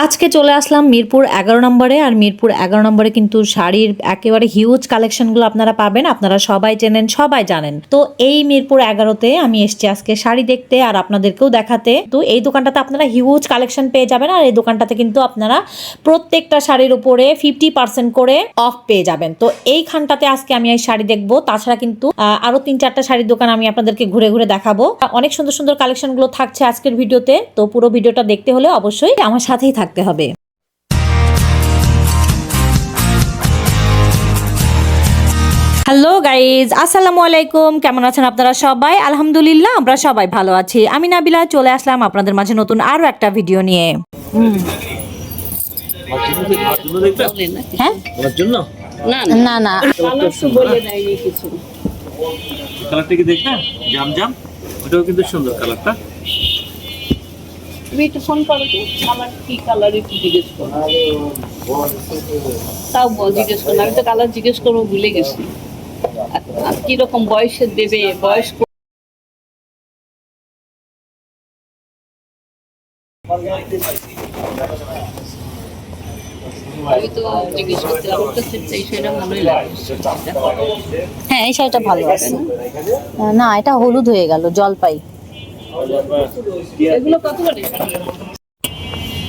আজকে চলে আসলাম মিরপুর 11 নম্বরে। আর মিরপুর 11 নম্বরে কিন্তু শাড়ির একেবারে হিউজ কালেকশনগুলো আপনারা পাবেন। আপনারা সবাই চেনেন, সবাই জানেন। তো এই মিরপুর 11তে আমি এসেছি আজকে শাড়ি দেখতে আর আপনাদেরকেও দেখাতে। তো এই দোকানটাতে আপনারা হিউজ কালেকশন পেয়ে যাবেন। আর এই দোকানটাতে কিন্তু আপনারা প্রত্যেকটা শাড়ির উপরে 50% করে অফ পেয়ে যাবেন। তো এইখানটাতে আজকে আমি এই শাড়ি দেখবো। তাছাড়া কিন্তু আরো 3-4টা শাড়ির দোকান আমি আপনাদেরকে ঘুরে ঘুরে দেখাবো। অনেক সুন্দর সুন্দর কালেকশনগুলো থাকছে আজকের ভিডিওতে। তো পুরো ভিডিওটা দেখতে হলে অবশ্যই আমার সাথেই থাকতে হবে। হ্যালো গাইজ, আসসালামু আলাইকুম। কেমন আছেন আপনারা সবাই? আলহামদুলিল্লাহ আমরা সবাই ভালো আছি। আমি নাবিলা চলে আসলাম আপনাদের মাঝে নতুন আরো একটা ভিডিও নিয়ে। হ্যাঁ না না কালারটা কি দেখেন? জাম জাম, ওটাও কিন্তু সুন্দর কালারটা। তুমি একটু ফোন করো তো, আমার কি কালার একটু জিজ্ঞেস করো। তাও জিজ্ঞেস করো, আমি তো কালার জিজ্ঞেস করবো ভুলে গেছি। আর কিরকম বয়সের দেবে, বয়স আমি তো জিজ্ঞেস করতে এই সেটা ভালোই লাগে। হ্যাঁ এই শাড়িটা ভালো আছে। না এটা হলুদ হয়ে গেল, জলপাই। এগুলো কত করে?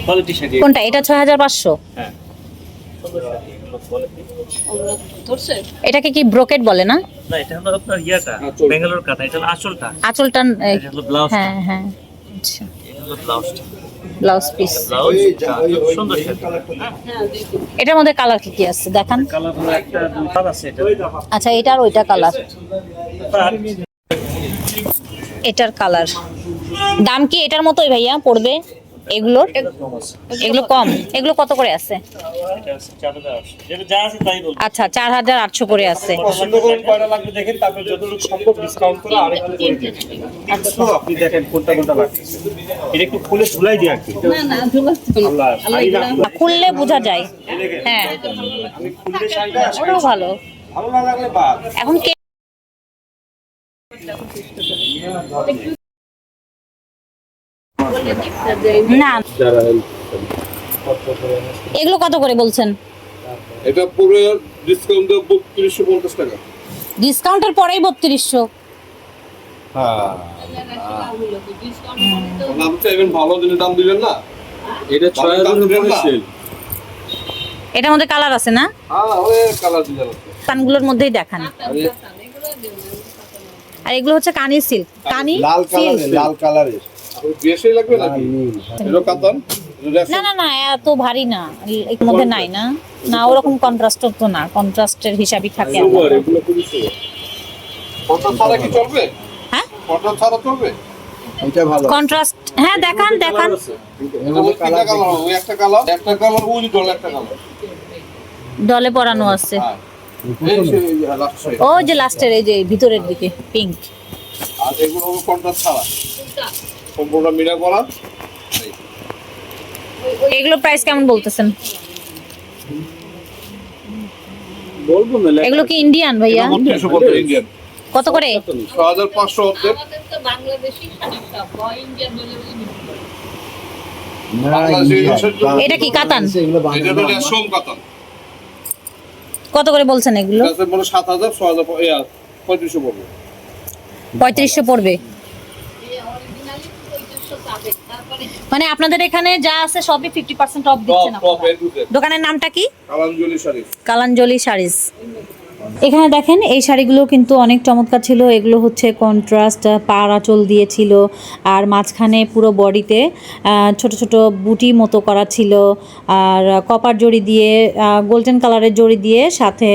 কোয়ালিটি শাড়ি কোনটা? এটা 6500। হ্যাঁ, ধরছে এটাকে কি ব্রোকেট বলে না? না এটা হলো আপনার ইয়াটা বেঙ্গালোর কাটা, এটা হলো আসলটা। আঁচলটা এটা হলো ব্লাউজ। হ্যাঁ হ্যাঁ আচ্ছা, এটা হলো ব্লাউজটা, ব্লাউজ পিস। ব্লাউজ সুন্দর শাড়ি। হ্যাঁ দেখো। এটার মধ্যে কালার কি কি আছে দেখান। কালার হলো একটা দুটো আছে এটা। আচ্ছা এটার ওইটা কালার, আর এটার কালার। দাম কি এটার মতোই ভাইয়া পড়বে এগুলোর? এগুলো কম। এগুলো কত করে আছে? এটা আছে 4000। যেটা যা আছে তাই বলবো। আচ্ছা 4800 করে আছে। পছন্দ করেন কয়টা লাগবে দেখেন, তারপর যতটুকু সম্ভব ডিসকাউন্ট করে আরেকটু করে দিন। আচ্ছা আপনি দেখেন কোনটা কোনটা লাগতেছে, এটা একটু খুলে ঝুলাই দিই আর কি। না না ঝুলাচ্ছি না। আল্লাহ শাড়ি রাখবো। খুললে বোঝা যায়। হ্যাঁ আমি খুললে শাড়িটা ওটাও ভালো। ভালো না লাগলে বাদ। এখন কে না এগুলো কত করে বলছেন? এটা পুরো ডিসকাউন্ট 3250 টাকা। ডিসকাউন্টের পরেই 3200। হ্যাঁ নাম চাইবেন, ভালো দিনে দাম দিবেন না। এটা 6000 টাকা সেল। এটার মধ্যে কালার আছে না? হ্যাঁ ওই কালার দিলেন আছে। কানগুলোর মধ্যেই দেখান। আর এগুলো হচ্ছে কানি সিল্ক। কানি লাল সিল্ক। কালারের, লাল কালারের। বেশি লাগবে নাকি? এর কাতান না না না এত ভারী না, এর মধ্যে নাই না। না ওরকম কন্ট্রাস্ট তো না, কন্ট্রাস্টের হিসাবই থাকে আমার। সুপার, এগুলো খুবই সুপার। ফটো ছাড়া কি চলবে? হ্যাঁ ফটো ছাড়া চলবে? এটা ভালো। কন্ট্রাস্ট হ্যাঁ দেখান দেখান। ওই তিনটা কালার, ওই একটা কালার, ওই ডল একটা কালার। ডলে পরানো আছে। হ্যাঁ এই সেই লাস্ট। ও যে লাস্টের এই যে ভিতরের দিকে পিঙ্ক। আর এগুলো হলো কন্ট্রাস্ট ছাড়া, সম্পূর্ণ মিনা করা। এগুলো প্রাইস কেমন বলতেছেন? বলবো না এগুলো কি ইন্ডিয়ান ভাইয়া? 3250 ইন্ডিয়ান। কত করে? 6500 হচ্ছে। আমাদের তো বাংলাদেশি শাড়ি সব ইন্ডিয়ান বলে না বাংলাদেশি এটা কি কাতান? এগুলো এটা হলো রেশম কাতান। কত করে বলছেন এগুলো? এটা আছে মানে 7000, 6000, 3500 পড়বে। 3500 পড়বে। মানে আপনাদের এখানে যা আছে সবই 50% অফ দিচ্ছেন টপ আপনারা। এর দুধে দোকানের নামটা কি? কালাঞ্জলি শাড়ি। কালাঞ্জলি শাড়িজ। এখানে দেখেন এই শাড়িগুলো কিন্তু অনেক চমৎকার ছিল। এগুলো হচ্ছে কন্ট্রাস্ট পাড় আঁচল দিয়েছিল আর মাঝখানে পুরো বডিতে ছোট ছোট বুটি মতো করা ছিল। আর কপার জড়ি দিয়ে, গোল্ডেন কালারের জড়ি দিয়ে, সাথে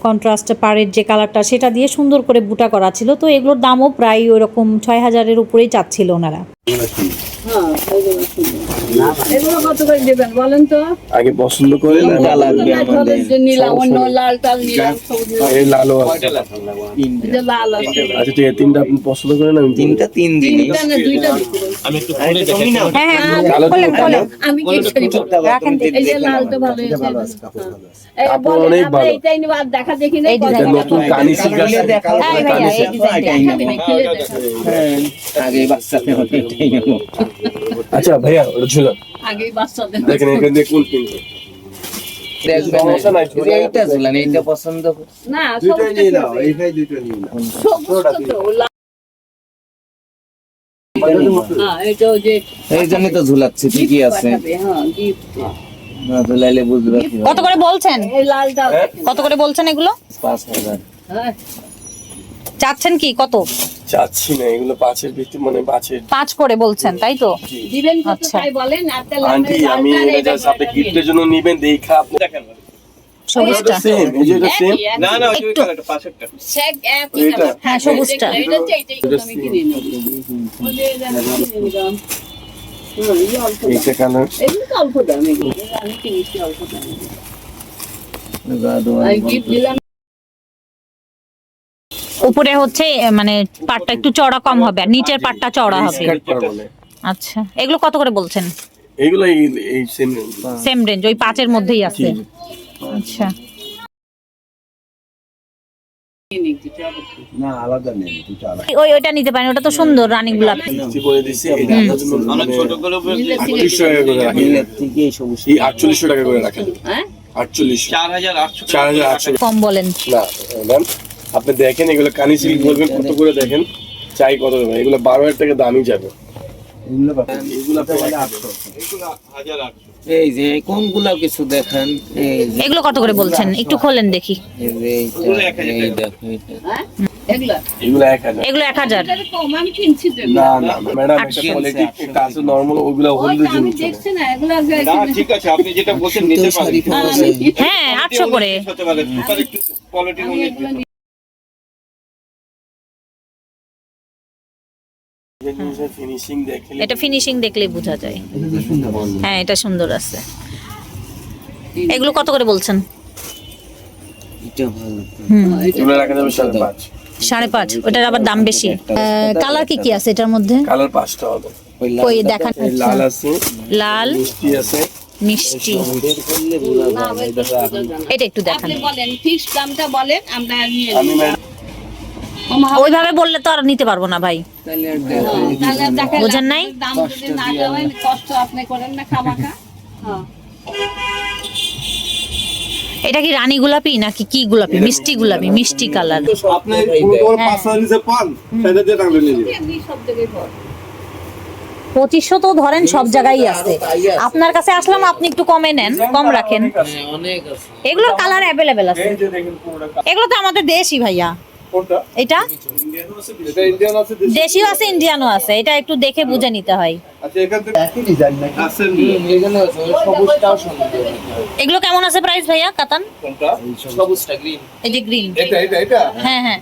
কন্ট্রাস্ট পাড়ের যে কালারটা সেটা দিয়ে সুন্দর করে বুটা করা ছিল। তো এগুলোর দামও প্রায় ওইরকম 6000-এর উপরেই চাচ্ছিল ওনারা। এগুলো কত করে দেবেন বলেন তো? আগে পছন্দ করে না লাগবে আমাদের। নিলাম অন্য লাল টাল নিলাম, সবুজ নিলাম। এই লালও আছে। এই যে লাল আছে। আচ্ছা ঠিক আছে, তিনটা আপনি পছন্দ করেন, আমি তিনটা তিন দিন। তিনটা না দুইটা দিবেন। আমি একটু খুলে দেখাই। হ্যাঁ হ্যাঁ বলেন বলেন। আমি কি শাড়ি পরবো? রাখেন এই যে লালটা ভালো আছে। এই কাপড় বলেন অনেক আমরা ভালো। এইটাই নিব, আর দেখা দেখি না এই কত ডিজাইন। টাকা নতুন পড়বে। কানি সিল্ক আছে। এই ভাইয়া এই ডিজাইনটা। দেখা দিবে, খুলে দেখা। আগে বাচ্চাতে হতো এটাই নেবো। আচ্ছা ভাইয়া ওটা ঝুলা আগেই বাচ্চাদের দেখেন এখান দিয়ে কোন কিনবে সমস্যা নাই এইটা ঝুলান, এইটা পছন্দ না দুইটাই নিয়ে নাও, এইটাই দুইটা নিয়ে নাও। এটা যে এই জন্য তো ঝুলাচ্ছি, ঠিকই আছে। হ্যাঁ গিফট না ঝুলাইলে বুঝবে কি কত করে বলছেন? এই লালটা কত করে বলছেন এগুলো? 5000। হ্যাঁ চাচ্ছেন কি কত? চাচ্ছি না এগুলো পাঁচের ভিত্তি মানে পাঁচের 5 করে বলছেন তাই তো? দিবেন কত আচ্ছা। তাই বলেন আর তাহলে আন্টি আমি এটা জাস্ট আপনি গিফটের জন্য নেবেন দেখা আপনি দেখেন সবুজটা সেম এই যে এটা সেম না না ওই একটু। কালারটা পাশেরটা শেক এক এইটা। হ্যাঁ, সবুজটা। এটা যে এইটা আমি কিনে নেব ওই যে এটা আমি কিনে নিলাম হ্যাঁ এই অল্প দাম। এইটা কালার এগুলো তো অল্প দাম এগুলো আমি কিনেছি অল্প দামে আমি গিফট দিলাম উপরে হচ্ছে মানে পাটটা একটু চওড়া কম হবে আর নিচের পাটটা চওড়া হবে। স্কার্ট পার বলে আচ্ছা, এগুলো কত করে বলছেন? এইগুলো এই সেম সেম রেঞ্জ, ওই 5-এর মধ্যেই আছে। আচ্ছা, কিনে দিতে হবে না আলাদা নেই, দুটো আলাদা। ওইটা নিতে পারেন, ওটা তো সুন্দর রানী গোলাপ। কি করে দিছি এটা আপনার জন্য অনেক ছোট করে বলছি 3800 টাকা করে রাখেন থেকে এই সবুজ এই 4800 টাকা করে রাখেন হ্যাঁ 4800 4800 4800 কম বলেন। না ম্যাম আপনি দেখেন এগুলো কানি সিল্ক বলবেন কত করে দেখেন চাই কত দেবেন এগুলো 12000 টাকা দামই যাবে এগুলো পাবেন। এগুলো আপনি বলে 800 এগুলো 1800 এই যে কোনগুলা কিছু দেখেন, এই যে এগুলো কত করে বলছেন? একটু খোলেন দেখি। এই যে ওগুলো এইটা, 1000 এই দেখো এটা। হ্যাঁ এগুলা এগুলো 1000 এগুলো 1000। এটা কম আমি কিনছি তো না না ম্যাডাম একটা কোয়ালিটি একটা আছে নরমাল ওগুলো হলুদের জন্য আমি চলে দেখছি না এগুলা না ঠিক আছে আপনি যেটা বলছেন নিতে পারেন হ্যাঁ 800 করে। হতে পারে সুপার একটু কোয়ালিটি অনুযায়ী ফিনিশিং দেখলে এটা ফিনিশিং দেখলেই বোঝা যায়। হ্যাঁ এটা সুন্দর আছে। এগুলো কত করে বলছেন? এটা ভালো। এগুলো রাখা যাবে 5.5 5.5। ওটার আবার দাম বেশি। কালার কি কি আছে এটার মধ্যে? কালার 5টা হবে কই দেখান। এই লাল আছে লাল, মিষ্টি আছে মিষ্টি, বের করলে বোঝা যাবে এই দেখো এখন। এটা একটু দেখান। আপনি বলেন ফিক্স দামটা বলেন আমরা নিয়ে আমি নিব ম্যাডাম ওইভাবে বললে তো আর নিতে পারবো না ভাই। তাহলে আর দেখো। তাহলে দেখা বোঝেন নাই? দাম যদি না দেওয়া হয় কষ্ট আপনি করেন না খামাখা হ্যাঁ এটা কি রানী গোলাপি নাকি কি গোলাপি? মিষ্টি গোলাপি, মিষ্টি কালার। আপনি তোমার 500 নিচে পান, সেটা দিয়ে টাকা নিয়ে যাবেন। এমনি সব জায়গায় পড় 2500 তো ধরেন সব জায়গায় আছে। আপনার কাছে আসলাম, আপনি একটু কমে নেন, কম রাখেন। অনেক আছে। এগুলোর কালার অ্যাভেলেবেল আছে। এই যে দেখেন পুরোটা এগুলো তো আমাদের দেশি ভাইয়া। কোনটা? এটা এটা ইন্ডিয়ান আছে, দেশিও আছে, ইন্ডিয়ানও আছে। এটা একটু দেখে বুঝে নিতে হয়। আচ্ছা এখান থেকে একই ডিজাইন নাকি? আছে এখানে আছে, ওই সবুজটাও সুন্দর। এগুলো কেমন আছে প্রাইস ভাইয়া? কাতান কোনটা? সবুজটা গ্রিন। এই যে গ্রিন। এটা হ্যাঁ হ্যাঁ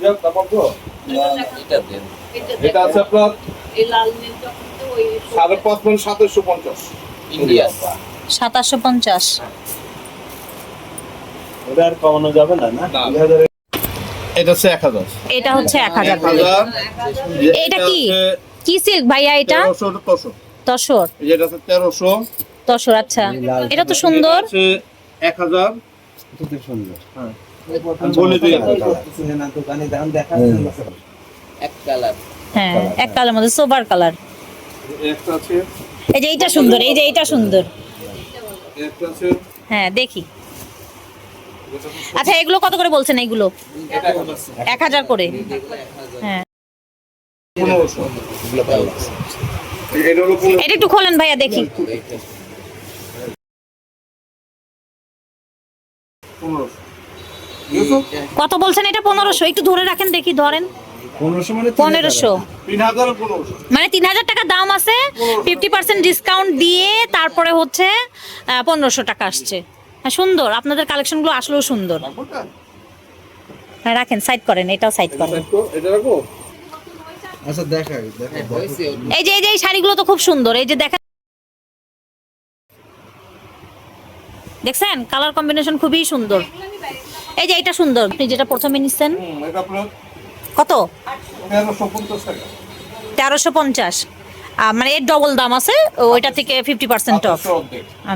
যাক তারপর তো এটা দেন। এটা আছে আপনার এই লাল নীলটা কিন্তু ওই 5.5 2750 ইন্ডিয়া। 2750। ওটা আর কমানো যাবে না না এটা হচ্ছে 1000 এটা হচ্ছে 1000 করে। 1000 এটা কি কি সিল্ক ভাইয়া? এটা 1300 তসর। যেটা আছে 1300 তসর। আচ্ছা এটা তো সুন্দর। আছে 1000 এটা সুন্দর হ্যাঁ বলে দিই এক কালার। হ্যাঁ এক কালার মধ্যে সোবার কালার। একটা আছে এই যে এইটা সুন্দর, এই যে এইটা সুন্দর। একটা আছে হ্যাঁ দেখি। আচ্ছা এগুলো কত করে বলছেন? এগুলো 1000 করে। হ্যাঁ 1500 এটা হলো 1500 এটা একটু খোলেন ভাইয়া দেখি। কত বলছেন এটা? 1500। একটু ধরে রাখেন দেখি, ধরেন। 1500 মানে 1500 3000 1500 মানে 3000 টাকা দাম আছে। 50% ডিসকাউন্ট দিয়ে তারপরে হচ্ছে 1500 টাকা আসছে। হ্যাঁ সুন্দর, আপনাদের কালেকশনগুলো আসলেও সুন্দর। হ্যাঁ রাখেন, সাইড করেন, এটাও সাইড করেন। এটা রাখো আচ্ছা দেখাই এই যে এই শাড়িগুলো তো খুব সুন্দর। এই যে দেখেন, দেখছেন কালার কম্বিনেশন খুবই সুন্দর। এই যে এটা সুন্দর, আপনি যেটা প্রথমে নিচ্ছেন। এটা আপনার কত? 1350 টাকা 1350। মানে এর ডবল দাম আছে, ওইটা থেকে 50% অফ।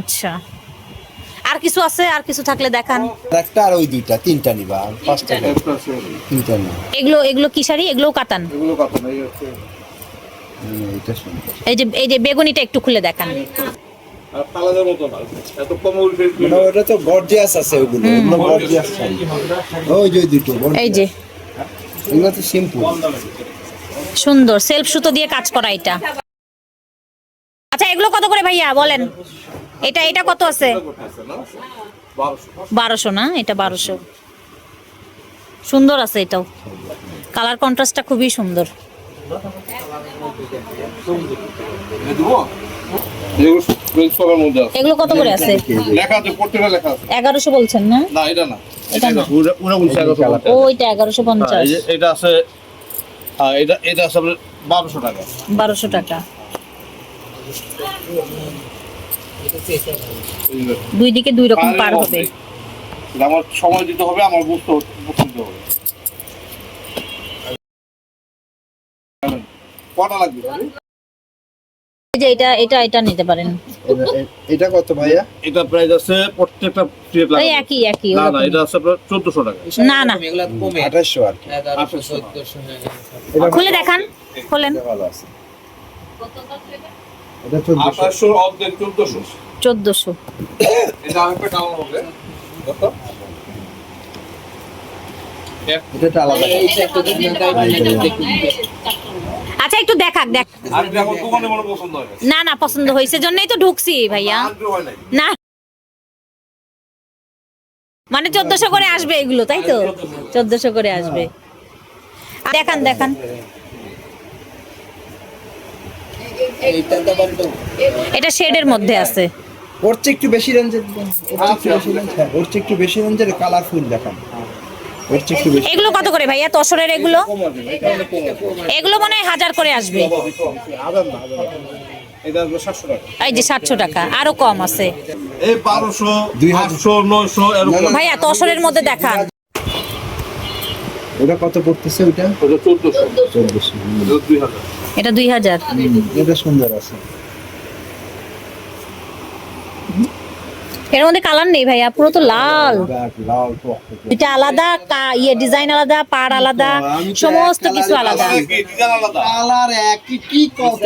আচ্ছা আর কিছু আছে? আর কিছু থাকলে দেখান। একটা আর ওই দুইটা তিনটা নিবা আর পাঁচটা একটা আছে তিনটা নিবা এগুলো কি শাড়ি? এগুলোও কাতান। এগুলো কত নাই হচ্ছে এটা সুন্দর। এই যে বেগুনিটা একটু খুলে দেখান। আর পালানোর মতো না, এত কম উল্টে মানে ওটা তো গর্জিয়াস আছে, ওগুলো ওগুলো গর্জিয়াস শাড়ি। ওই যে ওই দুটো gorgeous। এই যে এগুলো তো সিম্পল। সুন্দর সেলফ সুতো দিয়ে কাজ করা এটা। আচ্ছা এগুলো কত করে ভাইয়া বলেন? এটা কত আছে? 1200 না? এটা 1200। সুন্দর আছে এটাও, কালার কন্ট্রাস্টটা খুবই সুন্দর। এগুলো কত করে আছে? লেখা আছে, প্রত্যেকটা লেখা আছে। 1100 বলছেন না? না এটা না, এটা না, ওরা বলছে 1150। ওইটা 1150। এটা আছে, এটা আছে আপনার 1200 টাকা। 1200 টাকা। দুই দিকে দুই রকম পার হবে। আমার সময় দিতে হবে, আমার বুঝতে হবে। কটা লাগবে? এই যে এটা নিতে পারেন। এটা কত ভাইয়া? এটা প্রাইস আছে প্রত্যেকটা প্লেট এই লাগবে। একই না ওরকম। এটা আছে আপনার 1400 টাকা। না না এগুলা কমে 2800 আর কি। 1100 1400 এটা খুলে দেখান, খোলেন। এটা ভালো আছে। এটা 1400। 2800 অর্ধেক 1400। 1400। এটা আরেকটা কালার হবে। কত? এটা আলাদা। এইটা একটু দেখুন, এটা দেখুন। আচ্ছা একটু দেখ। আর এটা আমার দোকানে মনে পছন্দ হয় না না পছন্দ হয়েছে জন্যই তো ঢুকছি ভাইয়া। আগ্রহ হয় নাই। না মানে 1400 করে আসবে এগুলো, তাই তো? 1400 করে আসবে। দেখান। এইটা তো বলতো এটা শেডের মধ্যে আছে। ওর চেয়ে একটু বেশি রেঞ্জের, ওর চেয়ে একটু বেশি রেঞ্জের কালারফুল দেখান। ওর চেয়ে একটু বেশি। এগুলো কত করে ভাইয়া তসরের এগুলো? এগুলো মনে হয় 1000 করে আসবে। এটা আসবে 700 টাকা। এই যে 700 টাকা, আরো কম আছে। এই 1200, 800, 900 এরকম। ভাইয়া তসরের মধ্যে দেখান। ওটা কত পড়তেছে ওইটা? ওটা 1400। 1400। এটা 2000। এটা 2000। এটা সুন্দর আছে। এর মধ্যে কালার নেই ভাইয়া, পুরো তো লাল। লাল তো। এটা আলাদা, ডিজাইন আলাদা, পাড় আলাদা, সমস্ত কিছু আলাদা। কি ডিজাইন আলাদা? কালার একই, কি কত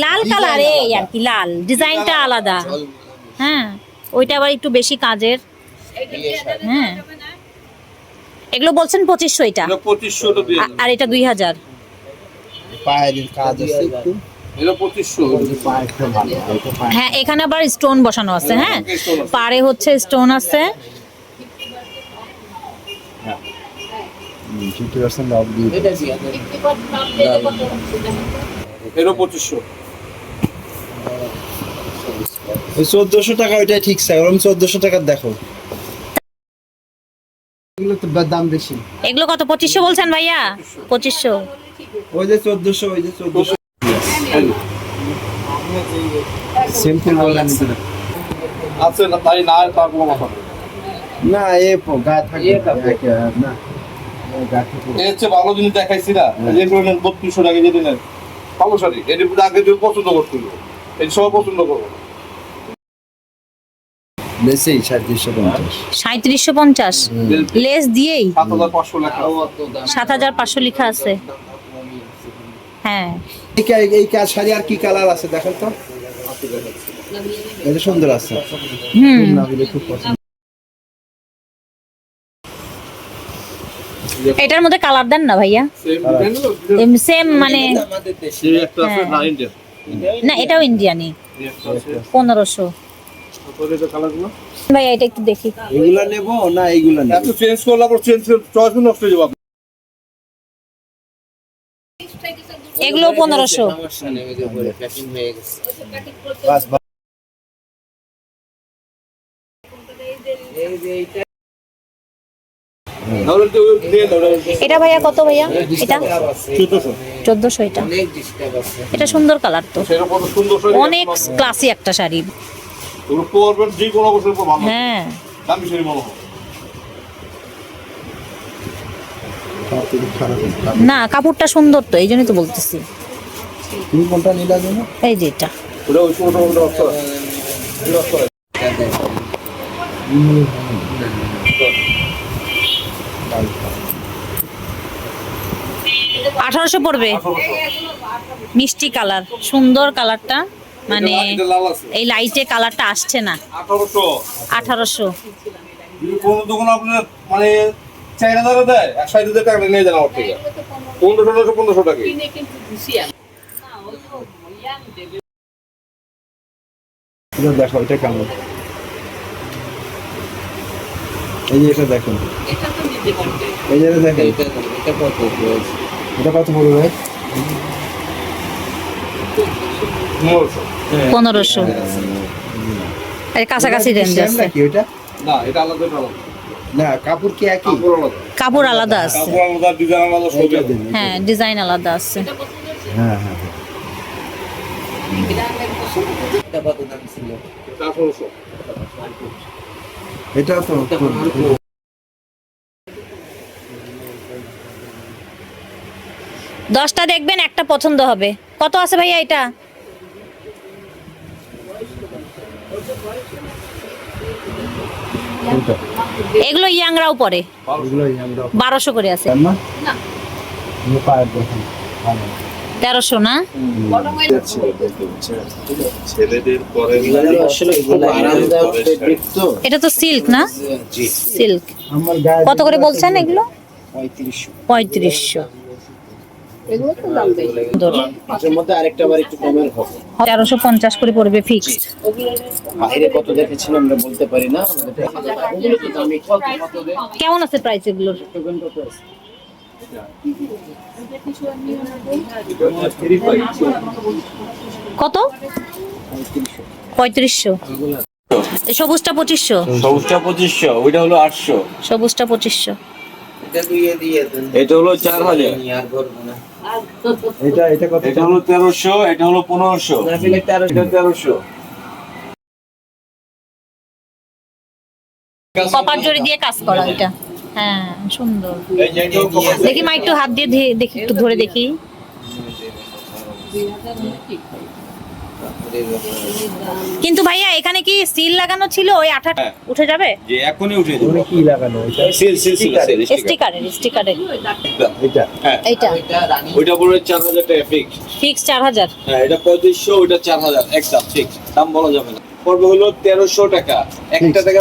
লাল কালার এই আর কি, লাল ডিজাইনটা আলাদা। হ্যাঁ ওইটা আবার একটু বেশি কাজের। হ্যাঁ এগুলো বলছেন 2500 এটা, এটা 2500 তো দিয়ে। আর এটা 2000। পায়ের কাজ আছে একটু। এটা 2500। পায়েরটা ভালো, এটা পায়ে। হ্যাঁ এখানে আবার স্টোন বসানো আছে। হ্যাঁ পাড়ে হচ্ছে স্টোন আছে। 50% অফ দিয়ে। এটা জি আছে। এটা 2500। ওই 1400 টাকা ওইটাই ঠিক আছে, ওরকম 1400 টাকার দেখো। এগুলো তো দাম বেশি। এগুলো কত? 2500 বলছেন ভাইয়া? 2500। ওই যে 1400, ওই যে 1400 সিম্পল বললাম আছে না, তাই না তার কোনো কথা নেই। না, এ গায়ে থাকবে না, গায়ে থাকবে। এর চেয়ে ভালো জিনিস দেখাইছি না, যেগুলো নেন 3200 টাকা যদি নেন ভালো শাড়ি। এর আগে যদি পছন্দ করছিল, এই সব পছন্দ করবো। বেশি 3750। 3750 লেস দিয়েই 7500 লেখা। 7500 লেখা আছে। হ্যাঁ এই শাড়ি আর কি কালার আছে দেখেন তো। এটা সুন্দর আছে। না বলে খুব পছন্দ। এটার মধ্যে কালার দেন না ভাইয়া, সেম মানে। আমাদের দেশে এই একটা আছে হ্যাঁ। না ইন্ডিয়ান। না এটাও ইন্ডিয়ানি, এই একটা আছে। 1500। তারপরে এটা কালারগুলো ভাইয়া এটা একটু দেখি। এগুলা নেব না এইগুলা নেব? এত চেঞ্জ করলে আবার চেঞ্জ চয়েস নষ্ট হয়ে যাবে। এগুলো 1500। সমস্যা নেই, ওই যে উপরে প্যাকিং হয়ে গেছে। বাস বাস। এই যে এইটা তাহলে তো দিয়ে দাও। এটা ভাইয়া কত ভাইয়া? এটা 1400। 1400 এটা। অনেক ডিস্টার্ব আছে। এটা সুন্দর কালার তো, সেটা কত সুন্দর শাড়ি। অনেক ক্লাসি একটা শাড়ি। ওগুলো পরবেন যে কোনো অবসর পর ভালো। হ্যাঁ দামি শাড়ি মনে হয়। না কাপড়টা সুন্দর তো, এই জন্যই তো বলতেছি। তুমি কোনটা নিলা জানো? এই যে এটা ওটা ওই ছোট ছোট অক্ষর। 1800 পড়বে। মিষ্টি কালার, সুন্দর কালারটা, মানে এটা লাল আছে এই লাইটে কালারটা আসছে না। 1800 1800। যদি কোনো দোকান আপনার মানে 4000 দেয় 60,000 টাকা নিয়ে যান আমার থেকে 1500 টাকা কিনে কিন্তু দিছি আমি। না, ওই তো ইয়াং দেবে। এটা দেখো এটা কেমন, এই যে এটা দেখুন, এটা তো নিতে পারবে। এই যে এটা দেখেন, এটা কত রয়েছে? এটা কত পড়বে ভাই? 1500 এর কাছাকাছি রেঞ্জ Same আছে। নাকি ওইটা? না এটা আলাদা এটা আলাদা না কাপড় কি একই? কাপড় আলাদা কাপড় আলাদা আছে, কাপড় আলাদা ডিজাইন আলাদা সবই এইটা আলাদা। দিন, হ্যাঁ ডিজাইন আলাদা আছে। হ্যাঁ হ্যাঁ হ্যাঁ। এটা কত দাম ছিল? এটা 1800 এটা তো দশটা দেখবেন, একটা পছন্দ হবে। কত আছে ভাইয়া এটা? কোনটা? এগুলো ইয়াংরাও পরে, এগুলোই আমরা 1200 করে আছে। না এই পায়ের দেখুন ভালো। 1300 না? ছেলেদের পরে আসলে খুব আরামদায়ক ফেব্রিক তো। এটা তো সিল্ক না? জি। সিল্ক। আমার গায়ে কত করে বলছেন এগুলো? 3500। 3500। এগুলো তো দাম বেশি। এর মধ্যে আরেকটা বার একটু কমের হবে। 1350 করে পড়বে ফিক্সড। বাইরে কত দেখেছিলাম আমরা বলতে পারি না, ওগুলো তো দামি কত কেমন আছে প্রাইস এগুলোর? কত? 3500। এই সবুজটা 2500। সবুজটা 2500, ওইটা হলো 800, সবুজটা 2500। এটা দিয়ে দেন। এটা হলো 4000, আর করবো না। এটা কত? এটা হলো 1300, এটা হলো 1500, না ফেলে 1300 এটা 1300। কপার জড়ি দিয়ে কাজ করা এটা। হ্যাঁ সুন্দর। দেখি মা একটু হাত দিয়ে দেখি, একটু ধরে দেখি। কিন্তু ভাইয়া এখানে কি সিল লাগানো ছিল? ওই আঠাটা উঠে যাবে? যে এখনই উঠে দিবে। ওরে কি লাগানো এটা? সিল স্টিকারের। এটা হ্যাঁ, এইটা এটা রানী ওইটা পড়বে 4000 টাকা ফিক্স। ফিক্স 4000। হ্যাঁ, এটা 3500, ওইটা 4000 একদম ফিক্স, দাম বলা যাবে না। পড়বে হলো 1300 টাকা, একটা টাকা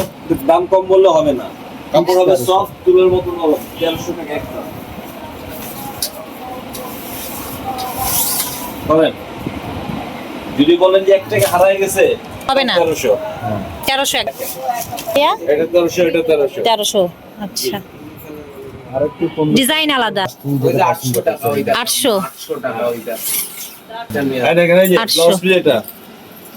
দাম কম বললে হবে না। কাপড় হবে সফট, তুলোর মতো নরম। 1300 টাকা একটা হবে। যদি বলেন যে 1 টাকা হারায় গেছে, হবে না। 1300, 1300 এটা 1300। 1300। আচ্ছা, আর একটু কম। ডিজাইন আলাদা। ওই যে 800 টাকা ওইটা 800। 800 টাকা ওইটা। এই দেখেন, এই যে 800 ব্লাউজ পিস, এটা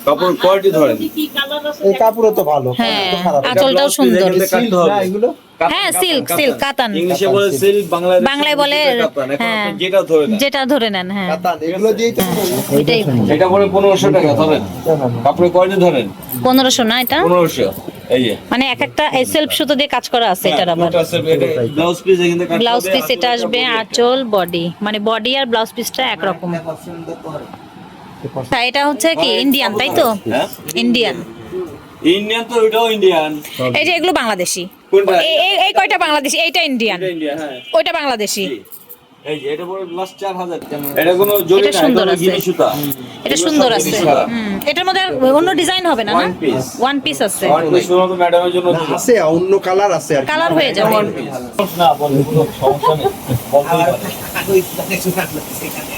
কাপড় কোয়ালিটি ধরেন। কি কালার আছে? এই কাপড়ও তো ভালো, হ্যাঁ, কাপড় তো খারাপ না। আঁচলটাও ব্লাউজ পিস সুন্দর। এখান থেকে কাটতে হবে। না এগুলো হ্যাঁ, সিল্ক কাতান। ইংলিশে বলে সিল্ক, বাংলায় বলে কাতান। এখন হ্যাঁ, আপনি যেটা ধরে নেন। যেটা ধরে নেন। হ্যাঁ কাতান এগুলো দিয়েই তো এটাই এটা পরে 1500 টাকা ধরেন, কাপড়ের কোয়ালিটি ধরেন 1500 না? এটা 1500। এই যে মানে এক একটা সেলফ সুতো দিয়ে কাজ করা আছে এটার আবার। ব্লাউজ পিস এখান থেকে কাটতে ব্লাউজ হবে, পিস এটা আসবে, আঁচল বডি, মানে বডি আর ব্লাউজ পিসটা একরকম। তা এটা হচ্ছে কি ইন্ডিয়ান, তাই তো? হ্যাঁ, ইন্ডিয়ান। ইন্ডিয়ান তো, ওইটাও ইন্ডিয়ান। এই যে এগুলো বাংলাদেশি। কোনটা? এই কয়টা বাংলাদেশি? এইটা ইন্ডিয়ান, এটা ইন্ডিয়ান, হ্যাঁ। ওইটা বাংলাদেশি। জি। এই যে এটা পরে লাস্ট 4000। এটা কোনো জরি এটা না, সুন্দর এটা আছে। গিনি সুতা। এটা এগুলো সুন্দর সব আছে। গিনি সুতা। এটার মধ্যে আর অন্য ডিজাইন হবে না? না, One piece। ওয়ান পিস আছে। One piece শুধুমাত্র ম্যাডামের জন্য দিলাম। আছে, অন্য কালার আছে আর কি। কালার হয়ে যাবে। না বলে কোনো সমস্যা নেই, বলতেই পারে।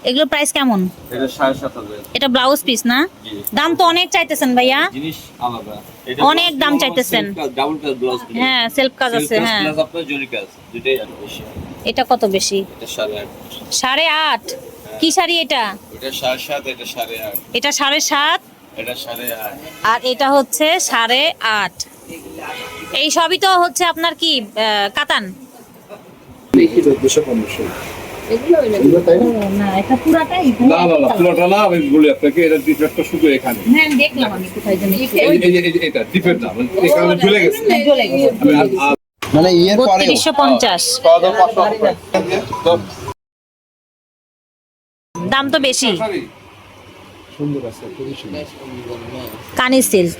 এগুলো প্রাইস কেমন? এটা 7500। এটা ব্লাউজ পিস না? জি। দাম তো অনেক চাইতেছেন ভাইয়া। জিনিস আলাদা। এটা অনেক দাম চাইতেছেন। ডাবল কাজ ব্লাউজ পিস। হ্যাঁ, সেলফ কাজ আছে। হ্যাঁ, প্লাস আপনার জরি কাজ, দুটেই আছে বেশি। এটা কত বেশি? এটা 8.5। 8.5? কি শাড়ি এটা? এটা 7.5, এটা 8.5। এটা 7.5 এটা 8.5। আর এটা হচ্ছে 8.5। এই সবই তো হচ্ছে আপনার কি কাতান? এগুলো হইলো না, এটা পুরাটাই। না পুরোটা না, আমি বলি আপনাকে এটা ডিফেক্টটা শুধু এখানে। হ্যাঁ, দেখলাম আমি কোথায় জানি। এটা ডিফেক্ট না, মানে এখানে ঝুলে গেছে। চলে গেছে। মানে ইয়ের পরে 3250। খাওয়া দাওয়া 500 টাকা। দাম তো বেশি। সুন্দর আছে, খুবই সুন্দর। কানি সিল্ক।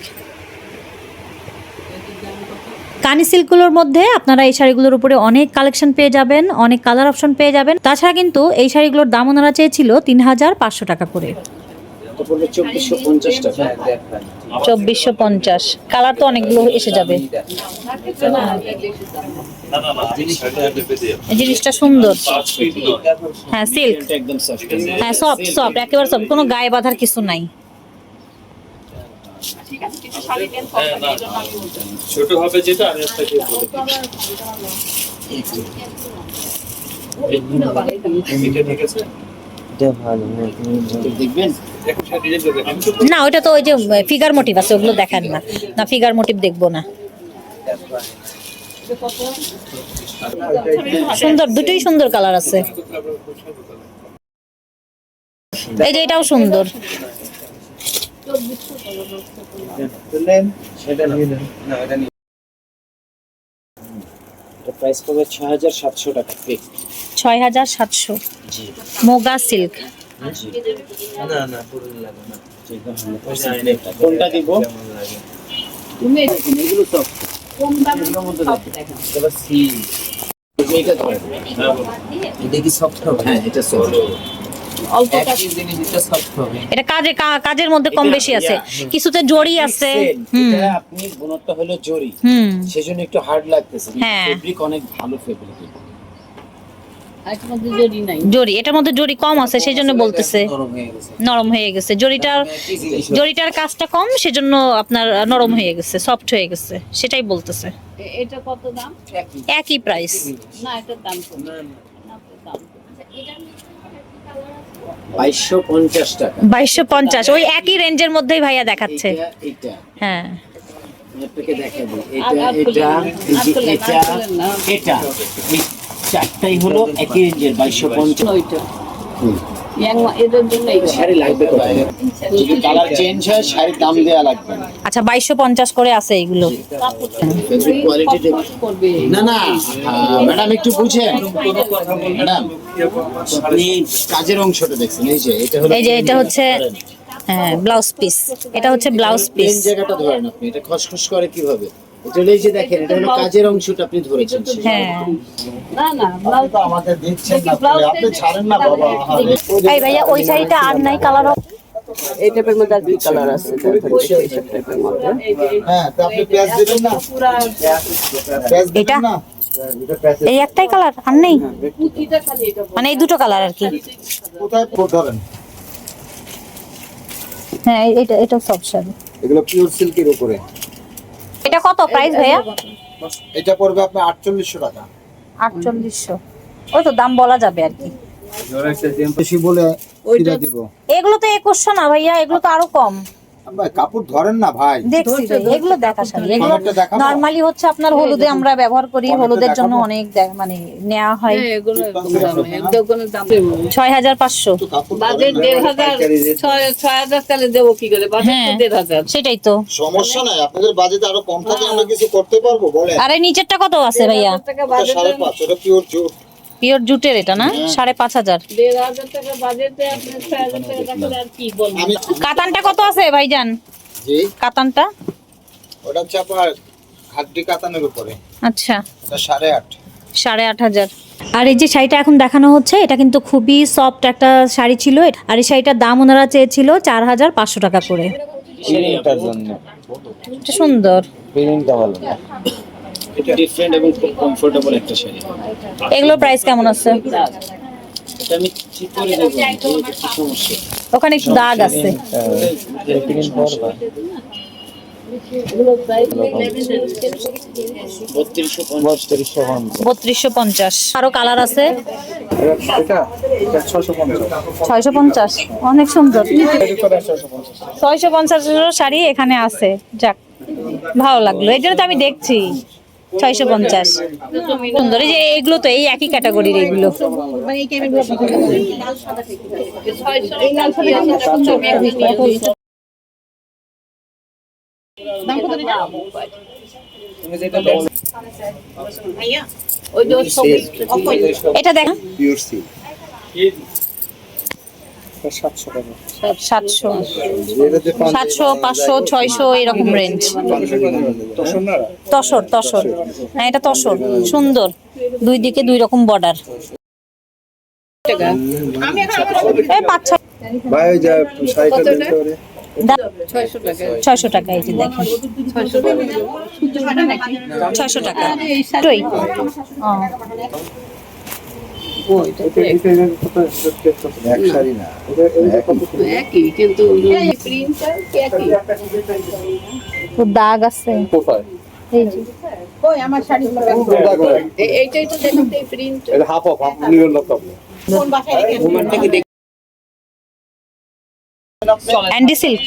কানি সিল্কগুলোর মধ্যে আপনারা এই শাড়িগুলোর উপরে অনেক কালেকশন পেয়ে যাবেন, অনেক কালার অপশন পেয়ে যাবেন। তাছাড়া কিন্তু এই শাড়িগুলোর দাম ওনারা চেয়েছিল 3500 টাকা করে। তো পড়বে 2450 টাকা। 2450। কালার তো অনেকগুলো এসে যাবে। এই জিনিসটা সুন্দর। হ্যাঁ সিল্ক, এটা একদম সফট। হ্যাঁ সফট সফট, একেবারে সফট, কোনো গায়ে বাঁধার কিছু নাই। ছোট হবে যেটা আমি আপনাকে বলে দিই। এটা ঠিক আছে? দেখবেন না ওইটা তো ওই যে ফিগার মোটিভ আছে, ওগুলো দেখান না, না ফিগার মোটিভ দেখবো না। সুন্দর, দুটোই সুন্দর কালার আছে। এই যে এটাও সুন্দর। প্রাইস পড়বে 6700 টাকা ফিক্স। 6700। জি মোগা সিল্ক। জি। কোনটা দিব? তুমি এগুলো সব কম দামের মধ্যে দেখো। এবার সি এটা তো এটা কি সফট হবে? হ্যাঁ এটা সফট। অল্প একই জিনিস এটা সফট হবে। এটা কাজের মধ্যে কম বেশি আছে, কিছুতে জড়ি আছে। এটা আপনি বোনটা হলো জরি, সেজন্য একটু হার্ড লাগতেছে। হ্যাঁ। ফেব্রিক অনেক ভালো ফেব্রিক। এটার মধ্যে জড়ি নাই। জড়ি, এটার মধ্যে জড়ি কম আছে সেজন্য বলতেছে নরম হয়ে গেছে। নরম হয়ে গেছে। জড়িটার কাজটা কম সেজন্য আপনার নরম হয়ে গেছে, সফট হয়ে গেছে, সেটাই বলতেছে। এটা কত দাম? একই প্রাইস। না এটার দাম কত? না এটার দাম কত? 2250 টাকা। 2250, ওই একই রেঞ্জের মধ্যেই ভাইয়া দেখাচ্ছে। এটা হ্যাঁ আপনাকে দেখাবো। আর এটা খুলেন এটা না। এটা এই চারটাই হলো একই রেঞ্জের 2250। ওইটা এদের জন্য এই শাড়ি লাগবে কত? যদি কালার চেঞ্জ হয় শাড়ির দাম দেয়া লাগবে না। আচ্ছা 2250 করে আছে এইগুলো। ফেব্রিক কোয়ালিটি করবে। না না ম্যাডাম একটু বুঝেন ম্যাডাম, আপনি কাজের অংশটা দেখছেন। এই যে এটা হলো, এই যে এটা হচ্ছে হ্যাঁ ব্লাউজ পিস, এটা হচ্ছে ব্লাউজ পিস। প্লেন জায়গাটা ধরেন আপনি, এটা খসখস করে কিভাবে? এটা হলো এই যে দেখেন, এটা হলো কাজের অংশটা আপনি ধরেছেন। হ্যাঁ না না ব্লাউজ আমাদের দিচ্ছেন না, আপনি ছাড়েন না বাবা। এই ভাইয়া ওই শাড়িটা আর নাই কালার। এই টাইপের মধ্যে আর কি কালার আছে? এই টাইপের মধ্যে হ্যাঁ, তো আপনি পেঁয়াজ দিবেন না, পুরা পেঁয়াজ দিবেন এটা? না। এই একটাই কালার আর নেই, কুচিটা খালি এটা মানে এই দুটো কালার আর কি। কোথায় ধরেন? হ্যাঁ এটা সব শাড়ি। এগুলো পিওর সিল্কের উপরে। এটা কত প্রাইস ভাইয়া? এটা পড়বে আপনার 4800 টাকা। 4800। ওই তো দাম বলা যাবে আর কি। বেশি বলে কিরা দিব? এগুলো তো 2100 না ভাইয়া, এগুলো তো আরো কম। ভাই কাপড় ধরেন না ভাই। দেখছি ভাই, এগুলো দেখা শাড়ি, এগুলো একটা দেখাবো? নরমালি হচ্ছে আপনার হলুদে আমরা ব্যবহার করি, হলুদের জন্য অনেক মানে নেওয়া হয়। এগুলো এগুলো দাম 6500। তো কাপড় বাজেট ধরেন না, 1500 6000 তাহলে দেবো কি করে? বাজেট হ্যাঁ 1500। সেটাই তো। সমস্যা নাই, আপনাদের বাজেট আরো কম থাকে, আমরা কিছু করতে পারবো বলেন। আরে নিচেরটা কত আছে ভাইয়া? টাকা এটা বাজেট 5.5, এটা পিওর জুট। পিওর জুটের এটা না? 5500। 1500 টাকা বাজেটে আপনি 6000 টাকা রাখলে আর কি বলবো? আমি কাতানটা কত আছে ভাইজান? জি, কাতানটা? ওটা হচ্ছে আপনার হাড্ডি কাতানের উপরে, আচ্ছা এটা 8.5। 8500। আর এই যে শাড়িটা এখন দেখানো হচ্ছে এটা কিন্তু খুবই সফট একটা শাড়ি ছিল, আর এই শাড়িটার দাম ওনারা চেয়েছিল 4500 টাকা করে। এটার জন্য এটা সুন্দর। ফিলিংটা ভালো না। এটা ডিফারেন্ট এবং খুব কমফোর্টেবল একটা শাড়ি। এগুলোর প্রাইস কেমন আছে? এটা আমি ঠিক করে দেবো, এটা কি সমস্যা? ওখানে একটু দাগ আছে। এগুলো প্রাইস 3250। আরো কালার আছে। এটা 650, অনেক সুন্দর। 650 শাড়ি এখানে আছে, যাক ভালো লাগলো, এই জন্য তো আমি দেখছি। 650 সুন্দর। এই যে এগুলো তো এই একই ক্যাটাগরির, এগুলো এটা দেখ। Pure silk. 700 500 600 এরকম রেঞ্জ। তসর হ্যাঁ এটা তসর, সুন্দর, দুই দিকে দুই রকম বর্ডার। এই 5-6 ভাই ওই যে শাড়িটা দেখতে পারে 600 টাকা। এই যে দেখেন 600 টাকা টই। এক শাড়ি না একই কিন্তু প্রিন্টটা একই। দাগ আছে কোথায় এই যে। এইটাই তো দেখুন এই প্রিন্ট এটা হাফ নিবেন না তো আপনি অ্যান্ডি সিল্ক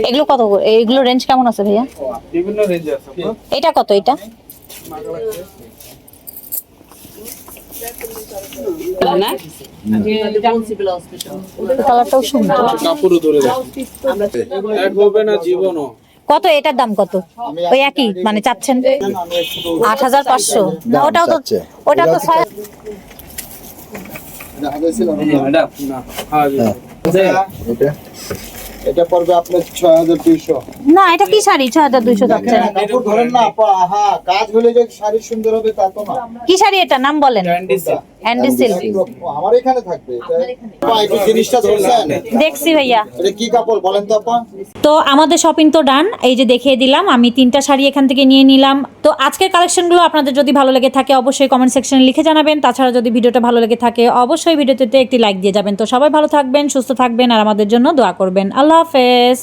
এগুলো কত করে? এইগুলো রেঞ্জ কেমন আছে ভাইয়া? বিভিন্ন রেঞ্জে আছে এটা কত? এটা না কালারটাও সুন্দর। কাপড়ও ধরে দেখেন এক হবে না জীবনও। কত এটার দাম কত? ওই একই মানে চাচ্ছেন 8500? না ওটাও তো, ওটা তো এটা পড়বে আপনার 6200। না এটা কি শাড়ি 6200 যাচ্ছে? কাপড় ধরেন না আপা, হ্যাঁ কাজ হলে যে শাড়ি সুন্দর হবে তা তো না। কি শাড়ি এটা নাম বলেন? Andy silk. আমার এখানে থাকবে আপা, একটু জিনিসটা ধরছেন? দেখছি ভাইয়া। এটা কি কাপড় বলেন তো আপা? তো আমাদের শপিং তো ডান, এই যে দেখিয়ে দিলাম, আমি 3টা শাড়ি এখান থেকে নিয়ে নিলাম। তো আজকের কালেকশনগুলো আপনাদের যদি ভালো লেগে থাকে অবশ্যই কমেন্ট সেকশনে লিখে জানাবেন। তাছাড়া যদি ভিডিওটা ভালো লেগে থাকে অবশ্যই ভিডিওতে একটি লাইক দিয়ে যাবেন। তো সবাই ভালো থাকবেন, সুস্থ থাকবেন আর আমাদের জন্য দোয়া করবেন। আল্লাহ হাফেজ।